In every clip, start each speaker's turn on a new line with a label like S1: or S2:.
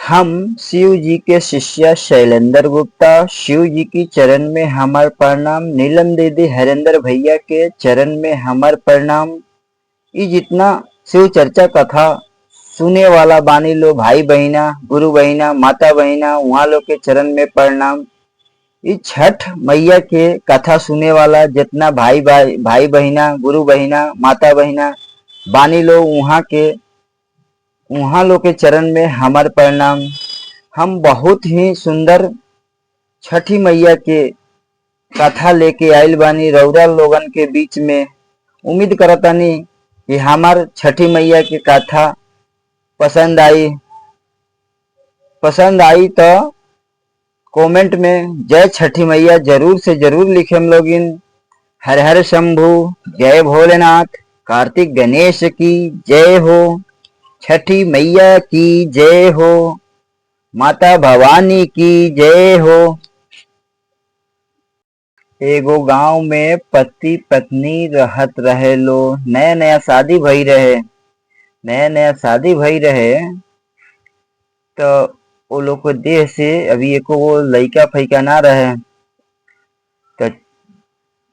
S1: हम शिव जी के शिष्य शैलेंद्र गुप्ता, शिव जी की चरण में हमार प्रणाम। नीलम दीदी, हरेंद्र भैया के चरण में हमार प्रणाम। ये जितना शिव चर्चा कथा सुने वाला बानी लो, भाई बहिना, गुरु बहिना, माता बहिना, वहाँ लोग के चरण में प्रणाम। ये छठ मैया के कथा सुने वाला जितना भाई बहिना, गुरु बहिना, माता बहिना बानी लो, वहाँ लोग के चरण में हमार प्रणाम। हम बहुत ही सुंदर छठी मैया के कथा लेके आइल बानी रउरा लोगन के बीच में। उम्मीद करतानी कि हमार छठी मैया के कथा पसंद आई तो कमेंट में जय छठी मैया जरूर से जरूर लिखेम लोगिन। हर हर शंभू, जय भोलेनाथ, कार्तिक गणेश की जय हो, छठी मैया की जय हो, माता भवानी की जय हो। एगो गांव में पति पत्नी रहत रहे लो। नया नया शादी भई रहे तो वो लोग को देह से अभी एको वो लइका फैका ना रहे। तो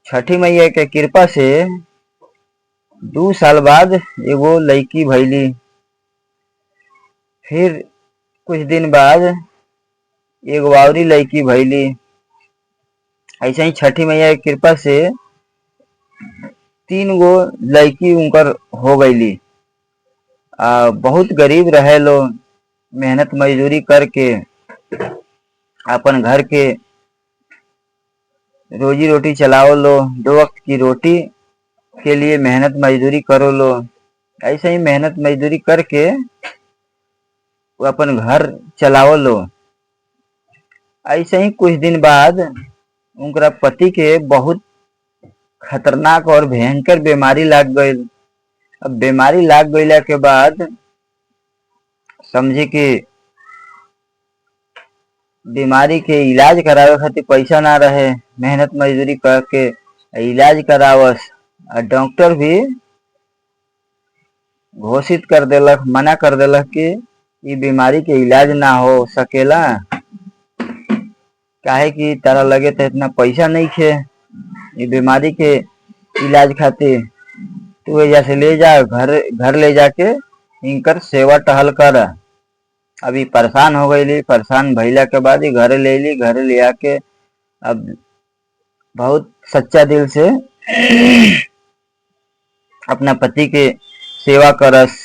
S1: छठी मैया के कृपा से 2 साल बाद एगो लड़की भइली। फिर कुछ दिन बाद एगो औरी लड़की भइली। ऐसे ही छठी मैया की कृपा से 3 गो लड़की उनकर हो गईली। बहुत गरीब रहे लो, मेहनत मजदूरी करके अपन घर के रोजी रोटी चलाओ लो। 2 वक्त की रोटी के लिए मेहनत मजदूरी करो लो। ऐसे ही मेहनत मजदूरी करके वो अपन घर चलाओ लो। ऐसे ही कुछ दिन बाद उनका पति के बहुत खतरनाक और भयंकर बीमारी लाग गई। अब बीमारी लाग गईला के बाद समझी कि बीमारी के इलाज करावे खातिर पैसा ना रहे। मेहनत मजदूरी करके इलाज करावस। डॉक्टर भी घोषित कर देलक, मना कर देलक कि ये बीमारी के इलाज ना हो सकेला, काहे कि तारा लगे तो इतना पैसा नहीं खे ये बीमारी के इलाज खातिर। तू वजह से ले जा, घर ले जाके इनकर सेवा टहल कर। अभी परेशान हो गई। परेशान भइला के बाद ही घरे ले ली। घरे ले आके अब बहुत सच्चा दिल से अपना पति के सेवा करस।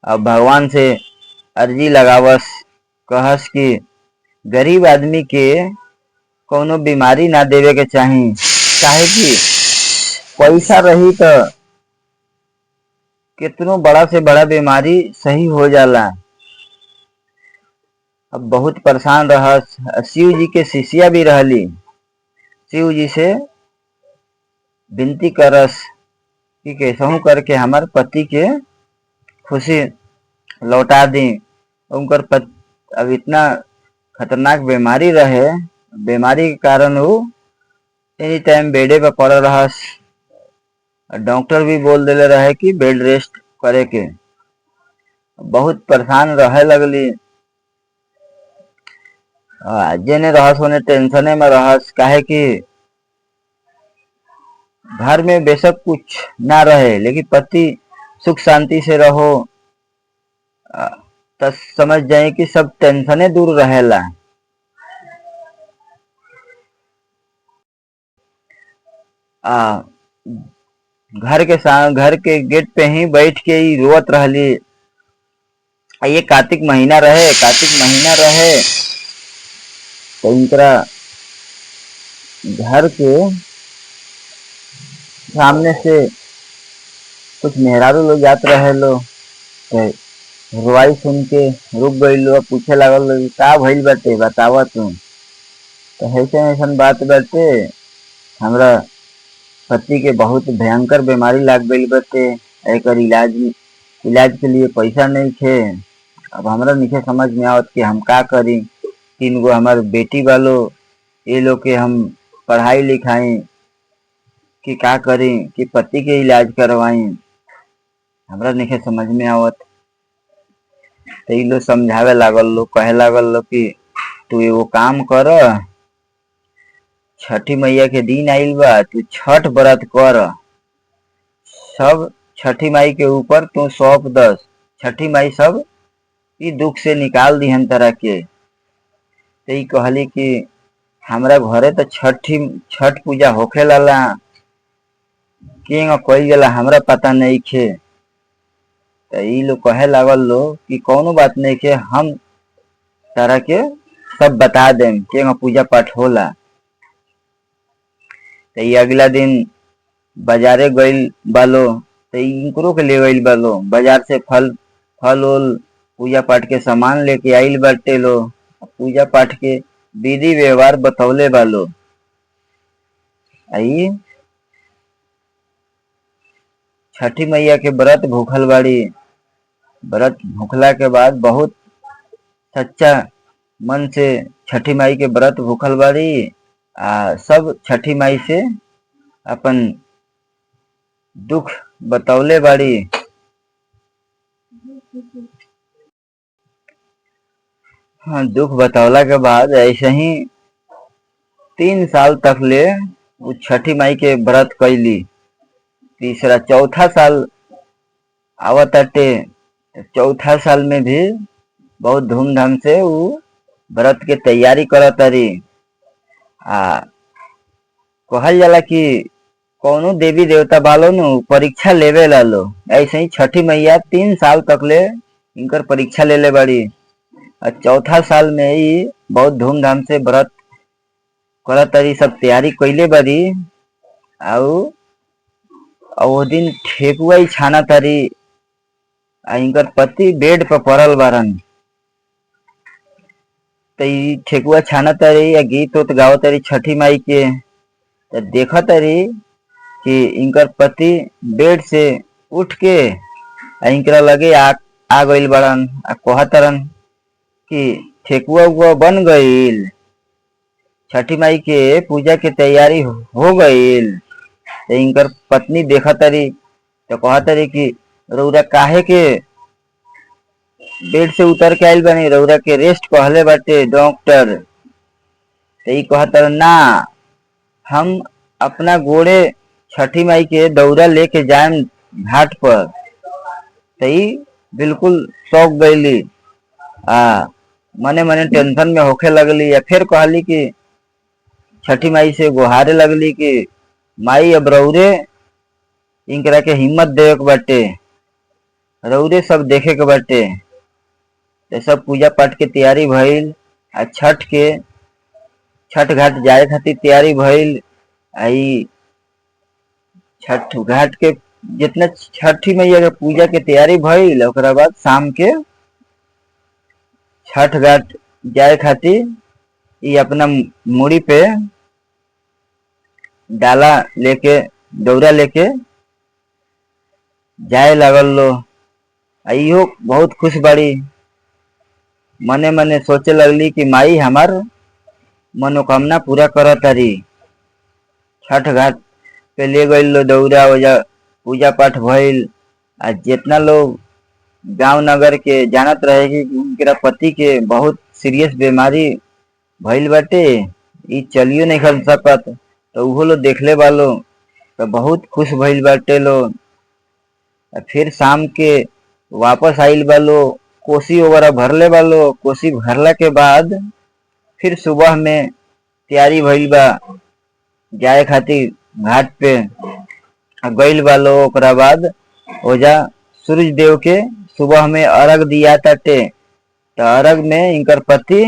S1: अब भगवान से अर्जी लगावस, कहस कि गरीब आदमी के कोनो बीमारी ना देवे के चाही, काहे कि पैसा रही तो कितनो बड़ा से बड़ा बीमारी सही हो जाला। अब बहुत परेशान रहस। शिव जी के शिष्या भी रहली। शिव जी से विनती करस कि कैसहू करके हमार पति के खुशी लौटा दी। उनकर अब इतना खतरनाक बीमारी रहे, बीमारी के कारण वो एनी टाइम बेडे पे पड़ रहस। डॉक्टर भी बोल देले रहे कि बेड रेस्ट करे के। बहुत परेशान रहे लगली। जेने रहस होने टेंशने में रहस, काहे कि घर में बेशक कुछ ना रहे लेकिन पति सुख शांति से रहो तो समझ जाए कि सब टेंशने दूर रहेला। घर के गेट पे ही बैठ के ही रोवत रहली। ये कार्तिक महीना रहे तो इनकरा घर के सामने से कुछ मेहरारू लोग जात रहे लो। तो रुआई सुन के रुक गई लो, पूछे लगल लो का भइल बाटे बतावा तू। तो ऐसन बात बाटे, हमरा पति के बहुत भयंकर बीमारी लाग गई बाटे। एकर इलाज के लिए पैसा नहीं थे। अब हमरा नहीं समझ में आवत कि हम का करी। 3 गो हमार बेटी वालो, ये लोग के हम पढ़ाई लिखाई कि का करी कि पति के इलाज करवाई, हमरा नहीं समझ में आवत। तो ई लोग समझावे लागल लो, कहे लागल लो कि तू एगो काम कर, छठी मैया के दिन आइल बा, तू छठ व्रत कर, सब छठी माई के ऊपर तू सौंप दस, छठी माई सब ई दुख से निकाल दिहन तरह के। तो ई कहली कि हमरा घरे तो छठ पूजा होखे लाला, केंगा कइल जाला हमरा पता नहीं खे। तो ई लोग कहे लागल लो कि कौनो बात नहीं के, हम तारा के सब बता देम केंगा पूजा पाठ होला। तो ई अगला दिन बाजारे गइल बालो, तो इनकरो के ले गइल बालो बाजार से फल फल उल पूजा पाठ के सामान लेके आइल बाटे लो, पूजा पाठ के विधि व्यवहार बतौले बालो। आई छठी मैया के व्रत भूखल बाड़ी, व्रत भूखला के बाद बहुत सच्चा मन से छठी माई के व्रत भूखल बाड़ी, सब छठी माई से अपन दुख बतौले बाड़ी। हाँ, दुख बतौला के बाद ऐसे ही 3 साल तक ले वो छठी माई के व्रत कैली। तीसरा चौथा साल आवताटे, चौथा साल में भी बहुत धूमधाम से वो व्रत के तैयारी करतारी। कहल जाला कि कौनो देवी देवता बालो नु परीक्षा लेवे लालो, ऐसे ही छठी मैया 3 साल तक ले इनकर परीक्षा ले बाड़ी। और चौथा साल में ही बहुत धूमधाम से व्रत करतारी, सब तैयारी कैले बारी। और वो दिन ठेकुआ ही छाना तारी, इनकर पति बेड पर पड़ल बारन। तो ठेकुआ छाना तारी या गीत उत गाओ तारी छठी माई के। तो देखा तारी कि इनकर पति बेड से उठ के इनकरा लगे आ गइल बारन, कहतरन कि ठेकुआ उकुआ बन गइल, छठी माई के पूजा के तैयारी हो गइल। तो इनकर पत्नी देखा तारी तो कहतरी कि रउरा काहे के बेड से उतर के आइल बानी, रउरा के रेस्ट कहले बाटे डॉक्टर। तो ई कहतर ना, हम अपना गोड़े छठी माई के दौरा लेके जाएम घाट पर। तो ई बिल्कुल शौक गईली, मने मने टेंशन में होखे लगली। या फिर कहली कि छठी माई से गुहारे लगली कि माई अब रउरे इनकरा के हिम्मत देवे के बाटे, रउरे सब देखे के बाटे। तो सब पूजा पाठ के तैयारी भइल, छठ घाट जाए खातिर तैयारी भइल। आई छठ घाट के जितना छठी मैया के पूजा के तैयारी भइल, ओकरा बाद शाम के छठ घाट जाए खातिर ये अपना मुड़ी पे डाला लेके दौरा लेके जाए लागल लो। इहो बहुत खुश बाड़ी, मने मने सोचे लगली कि माई हमार मनोकामना पूरा कर तारी। छठ घाट पे ले गई लो दौरा वजह, पूजा पाठ भइल। जितना लोग गांव नगर के जानत रहे कि उनके पति के बहुत सीरियस बीमारी भइल बाटे, ई चलियो नहीं कर सकत, तो उहो लोग देखले बालो तो बहुत खुश भइल बाटे लो। फिर शाम के वापस आइल बालो, कोसी वगैरह भरले बालो। कोसी भरला के बाद फिर सुबह में तैयारी भइल बा जाए खातिर घाट पे गइल बालो। ओकरा बाद ओजा सूरज देव के सुबह में अर्घ दिया ताटे। तो अर्घ में इनकर पति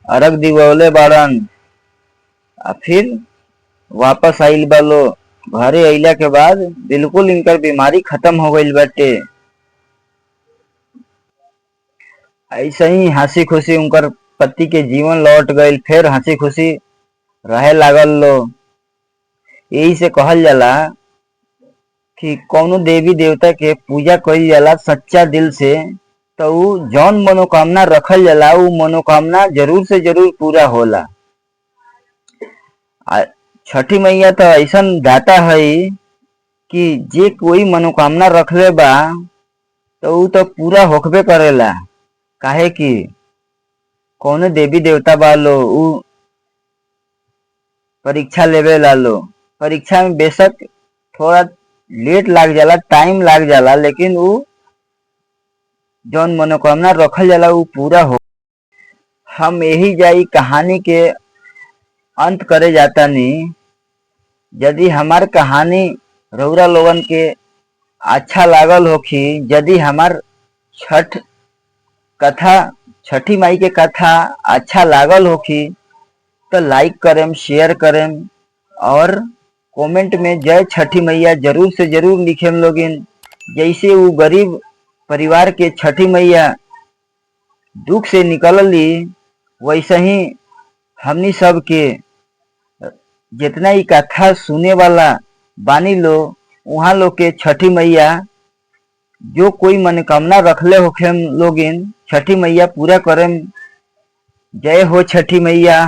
S1: अर्घ दिवले बारन। फिर वापस आइल बालो, घरे अइला के बाद बिल्कुल इनकर बीमारी खत्म हो गइल बाटे। ऐसे ही हंसी खुशी उनकर पति के जीवन लौट गइल, फिर हंसी खुशी रहे लागल लो। यही से कहल जाला कि कौनो देवी देवता के पूजा कइल जाला सच्चा दिल से, तो उ जौन मनोकामना रखल जाला उ मनोकामना जरूर से जरूर पूरा होला। छठी मैया तो ऐसा दाता है कि जे कोई मनोकामना रखले बा तो उ तो पूरा होखबे करेला। काहे कि कौनो देवी देवता बा लो उ परीक्षा लेवे ला लो। परीक्षा में बेशक थोड़ा लेट लाग जाला, टाइम लाग जाला, लेकिन उ जौन मनोकामना रखल जाला उ पूरा हो। हम यही जाई कहानी के अंत करे जातानी। यदि हमार कहानी रउरा लोगन के अच्छा लागल होखी, यदि हमार छठ कथा, छठी माई के कथा अच्छा लागल होखी तो लाइक करेम, शेयर करेम और कमेंट में जय छठी मैया जरूर से जरूर लिखेम लोगिन। जैसे वो गरीब परिवार के छठी मैया दुख से निकलली, वैसे ही हमनी सब के जितना ही कथा सुने वाला बानी लो, वहाँ लोग के छठी मैया जो कोई मनोकामना रखले होखे लोगिन, छठी मैया पूरा करें। जय हो छठी मैया।